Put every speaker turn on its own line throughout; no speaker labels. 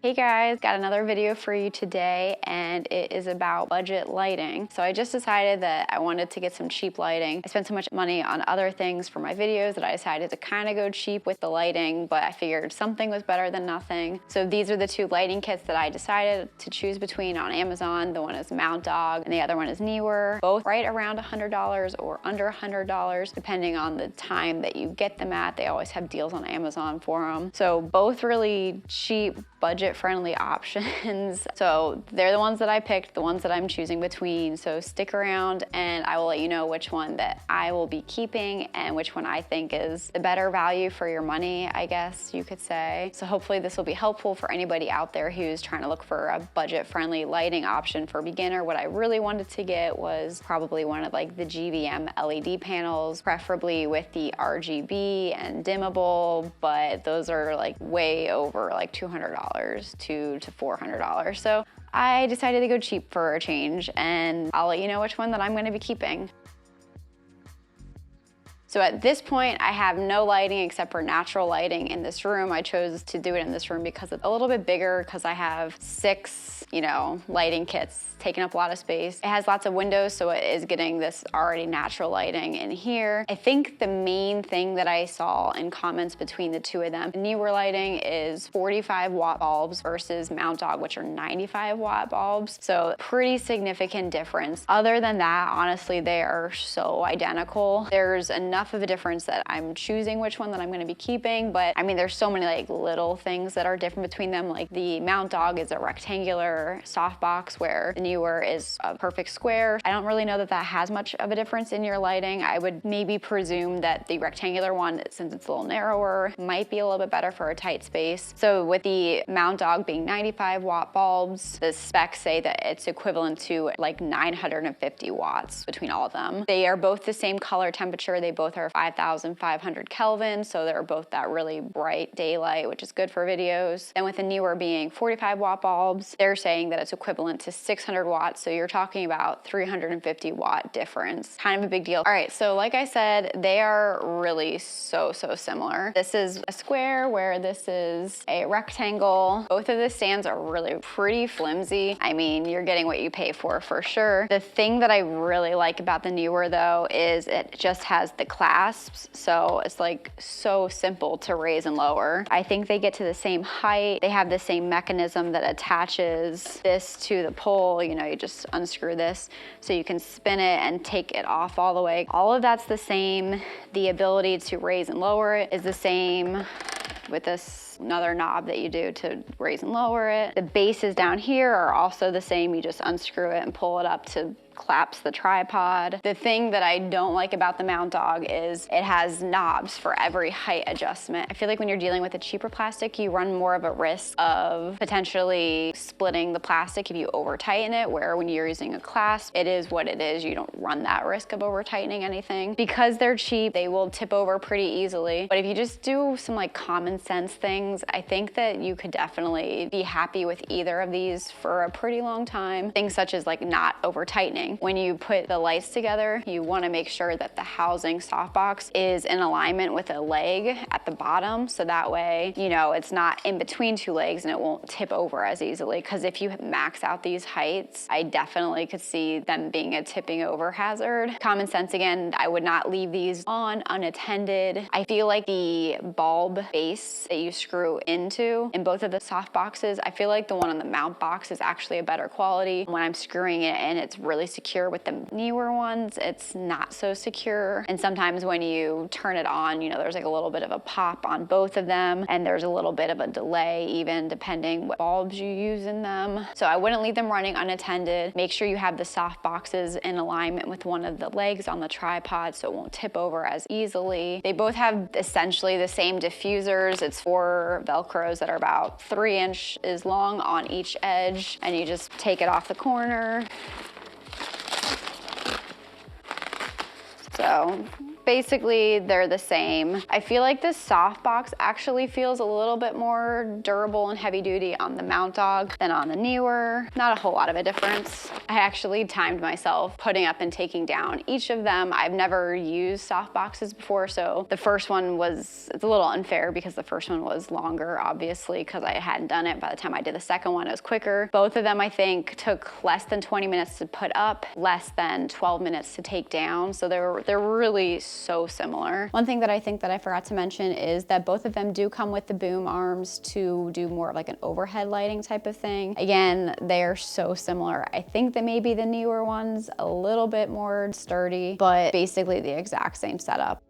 Hey guys, got another video for you today, and it is about budget lighting. So I just decided that I wanted to get some cheap lighting. I spent so much money on other things for my videos that I decided to kind of go cheap with the lighting, but I figured something was better than nothing. So these are the two lighting kits that I decided to choose between on Amazon. The one is MOUNTDOG and the other one is Neewer. Both right around $100 or under $100, depending on the time that you get them at. They always have deals on Amazon for them. So both really cheap, budget-friendly options. So they're the ones that I picked, the ones that I'm choosing between. So stick around and I will let you know which one that I will be keeping and which one I think is the better value for your money, I guess you could say. So hopefully this will be helpful for anybody out there who's trying to look for a budget-friendly lighting option for a beginner. What I really wanted to get was probably one of like the GVM LED panels, preferably with the RGB and dimmable, but those are like way over like $200 to $400. So I decided to go cheap for a change, and I'll let you know which one that I'm going to be keeping. So at this point, I have no lighting except for natural lighting in this room. I chose to do it in this room because it's a little bit bigger, because I have 6, lighting kits taking up a lot of space. It has lots of windows, so it is getting this already natural lighting in here. I think the main thing that I saw in comments between the two of them, Neewer lighting is 45 watt bulbs versus MOUNTDOG, which are 95 watt bulbs. So pretty significant difference. Other than that, honestly, they are so identical. There's enough of a difference that I'm choosing which one that I'm gonna be keeping, but I mean, there's so many like little things that are different between them. Like the MOUNTDOG is a rectangular softbox, where the Neewer is a perfect square. I don't really know that that has much of a difference in your lighting. I would maybe presume that the rectangular one, since it's a little narrower, might be a little bit better for a tight space. So with the MOUNTDOG being 95 watt bulbs, the specs say that it's equivalent to like 950 watts between all of them. They are both the same color temperature. They both are 5,500 Kelvin, so they're both that really bright daylight, which is good for videos. And with the Neewer being 45 watt bulbs, they're saying that it's equivalent to 600 watts, so you're talking about 350 watt difference. Kind of a big deal. All right, so like I said, they are really so similar. This is a square where this is a rectangle. Both of the stands are really pretty flimsy. I mean, you're getting what you pay for sure. The thing that I really like about the Neewer though is it just has the clasps, so it's like so simple to raise and lower. I think they get to the same height. They have the same mechanism that attaches this to the pole. You just unscrew this so you can spin it and take it off all the way. All of that's the same. The ability to raise and lower it is the same with this another knob that you do to raise and lower it. The bases down here are also the same. You just unscrew it and pull it up to collapse the tripod. The thing that I don't like about the MOUNTDOG is it has knobs for every height adjustment. I feel like when you're dealing with a cheaper plastic, you run more of a risk of potentially splitting the plastic if you over tighten it, where when you're using a clasp, it is what it is. You don't run that risk of over tightening anything. Because they're cheap, they will tip over pretty easily. But if you just do some like common sense things, I think that you could definitely be happy with either of these for a pretty long time. Things such as like not over tightening. When you put the lights together, you want to make sure that the housing softbox is in alignment with a leg at the bottom, so that way, it's not in between two legs and it won't tip over as easily. Because if you max out these heights, I definitely could see them being a tipping over hazard. Common sense again, I would not leave these on unattended. I feel like the bulb base that you screw into in both of the softboxes, I feel like the one on the mount box is actually a better quality. When I'm screwing it in, it's really secure. With the Neewer ones, it's not so secure. And sometimes when you turn it on, there's like a little bit of a pop on both of them, and there's a little bit of a delay even depending what bulbs you use in them. So I wouldn't leave them running unattended. Make sure you have the soft boxes in alignment with one of the legs on the tripod so it won't tip over as easily. They both have essentially the same diffusers. It's 4 Velcros that are about 3 inches long on each edge, and you just take it off the corner. So basically they're the same. I feel like this Softbox actually feels a little bit more durable and heavy duty on the MOUNTDOG than on the Neewer. Not a whole lot of a difference. I actually timed myself putting up and taking down each of them. I've never used Softboxes before, so the first one was, it's a little unfair because the first one was longer, obviously, because I hadn't done it. By the time I did the second one, it was quicker. Both of them, I think, took less than 20 minutes to put up, less than 12 minutes to take down, so they're really so similar. One thing that I think that I forgot to mention is that both of them do come with the boom arms to do more of like an overhead lighting type of thing. Again, they are so similar. I think that maybe the Neewer one's a little bit more sturdy, but basically the exact same setup.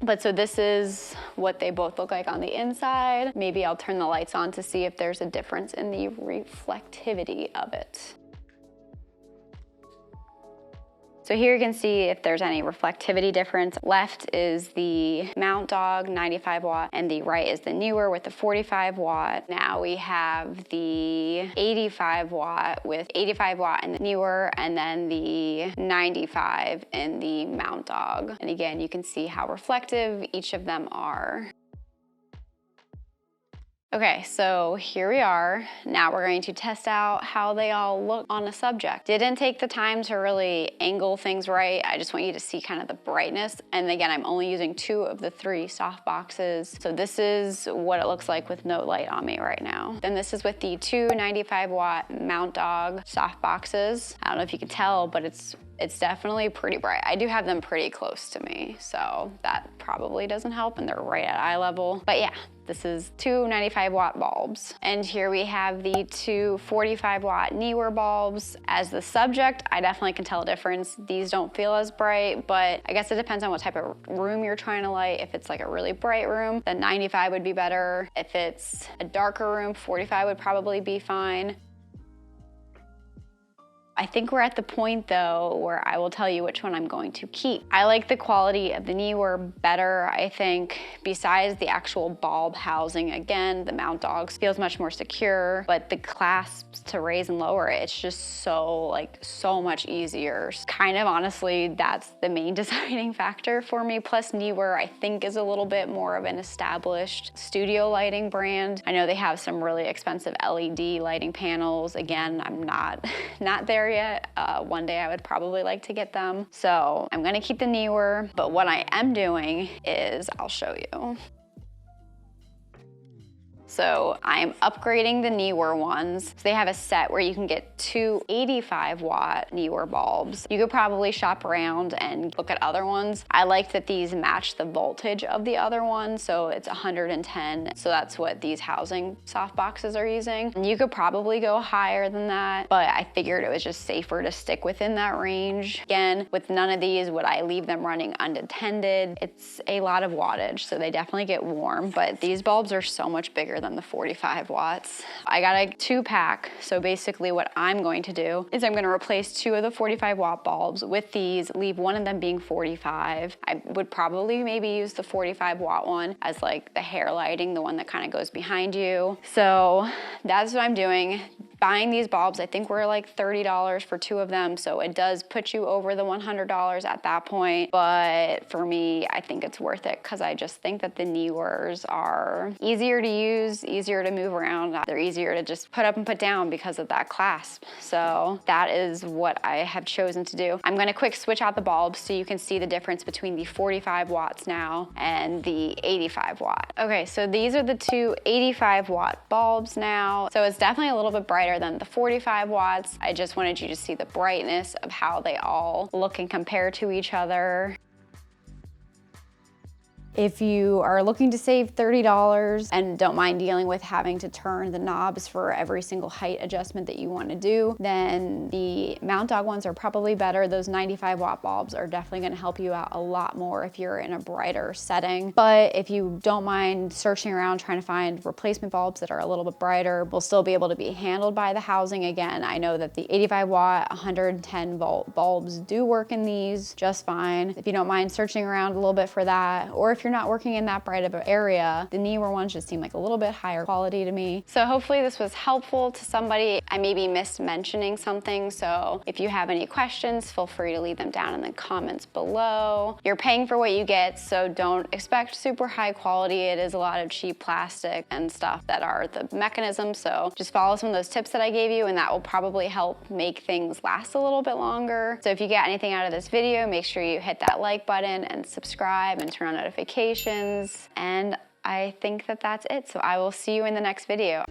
But so this is what they both look like on the inside. Maybe I'll turn the lights on to see if there's a difference in the reflectivity of it. So here you can see if there's any reflectivity difference. Left is the MOUNTDOG 95 watt and the right is the Neewer with the 45 watt. Now we have the 85 watt with 85 watt in the Neewer and then the 95 in the MOUNTDOG. And again, you can see how reflective each of them are. Okay, so here we are. Now we're going to test out how they all look on a subject. Didn't take the time to really angle things right. I just want you to see kind of the brightness. And again, I'm only using 2 of the 3 Softboxes. So this is what it looks like with no light on me right now. Then this is with the 2 95 watt MOUNTDOG Softboxes. I don't know if you can tell, but it's definitely pretty bright. I do have them pretty close to me, so that probably doesn't help, and they're right at eye level. But yeah, this is 2 95 watt bulbs. And here we have the 2 45 watt Neewer bulbs. As the subject, I definitely can tell a difference. These don't feel as bright, but I guess it depends on what type of room you're trying to light. If it's like a really bright room, then 95 would be better. If it's a darker room, 45 would probably be fine. I think we're at the point though where I will tell you which one I'm going to keep. I like the quality of the Neewer better, I think, besides the actual bulb housing. Again, the MOUNTDOG feels much more secure, but the clasps to raise and lower it, it's just so much easier. Kind of honestly, that's the main deciding factor for me. Plus Neewer, I think, is a little bit more of an established studio lighting brand. I know they have some really expensive LED lighting panels. Again, I'm not there yet. One day I would probably like to get them. So I'm gonna keep the Neewer, but what I am doing is, I'll show you. So I'm upgrading the Neewer ones. So they have a set where you can get 2 85 watt Neewer bulbs. You could probably shop around and look at other ones. I like that these match the voltage of the other one, so it's 110. So that's what these housing Softboxes are using. And you could probably go higher than that, but I figured it was just safer to stick within that range. Again, with none of these would I leave them running unattended. It's a lot of wattage, so they definitely get warm, but these bulbs are so much bigger than the 45 watts. I got a 2-pack, so basically what I'm going to do is I'm going to replace 2 of the 45 watt bulbs with these, leave one of them being 45. I would probably maybe use the 45 watt one as like the hair lighting, the one that kind of goes behind you. So that's what I'm doing. Buying these bulbs, I think were like $30 for 2 of them, so it does put you over the $100 at that point. But for me, I think it's worth it because I just think that the Neewers are easier to use, easier to move around. They're easier to just put up and put down because of that clasp. So that is what I have chosen to do. I'm gonna quick switch out the bulbs so you can see the difference between the 45 watts now and the 85 watt. Okay, so these are the 2 85 watt bulbs now. So it's definitely a little bit brighter than the 45 watts. I just wanted you to see the brightness of how they all look and compare to each other. If you are looking to save $30 and don't mind dealing with having to turn the knobs for every single height adjustment that you want to do, then the MOUNTDOG ones are probably better. Those 95 watt bulbs are definitely going to help you out a lot more if you're in a brighter setting. But if you don't mind searching around trying to find replacement bulbs that are a little bit brighter, will still be able to be handled by the housing. Again, I know that the 85 watt, 110 volt bulbs do work in these just fine. If you don't mind searching around a little bit for that, or if you're not working in that bright of an area, the Neewer ones just seem like a little bit higher quality to me. So hopefully this was helpful to somebody. I maybe missed mentioning something, so if you have any questions, feel free to leave them down in the comments below. You're paying for what you get, so don't expect super high quality. It is a lot of cheap plastic and stuff that are the mechanisms, so just follow some of those tips that I gave you and that will probably help make things last a little bit longer. So if you get anything out of this video, make sure you hit that like button and subscribe and turn on notifications. And I think that that's it. So I will see you in the next video.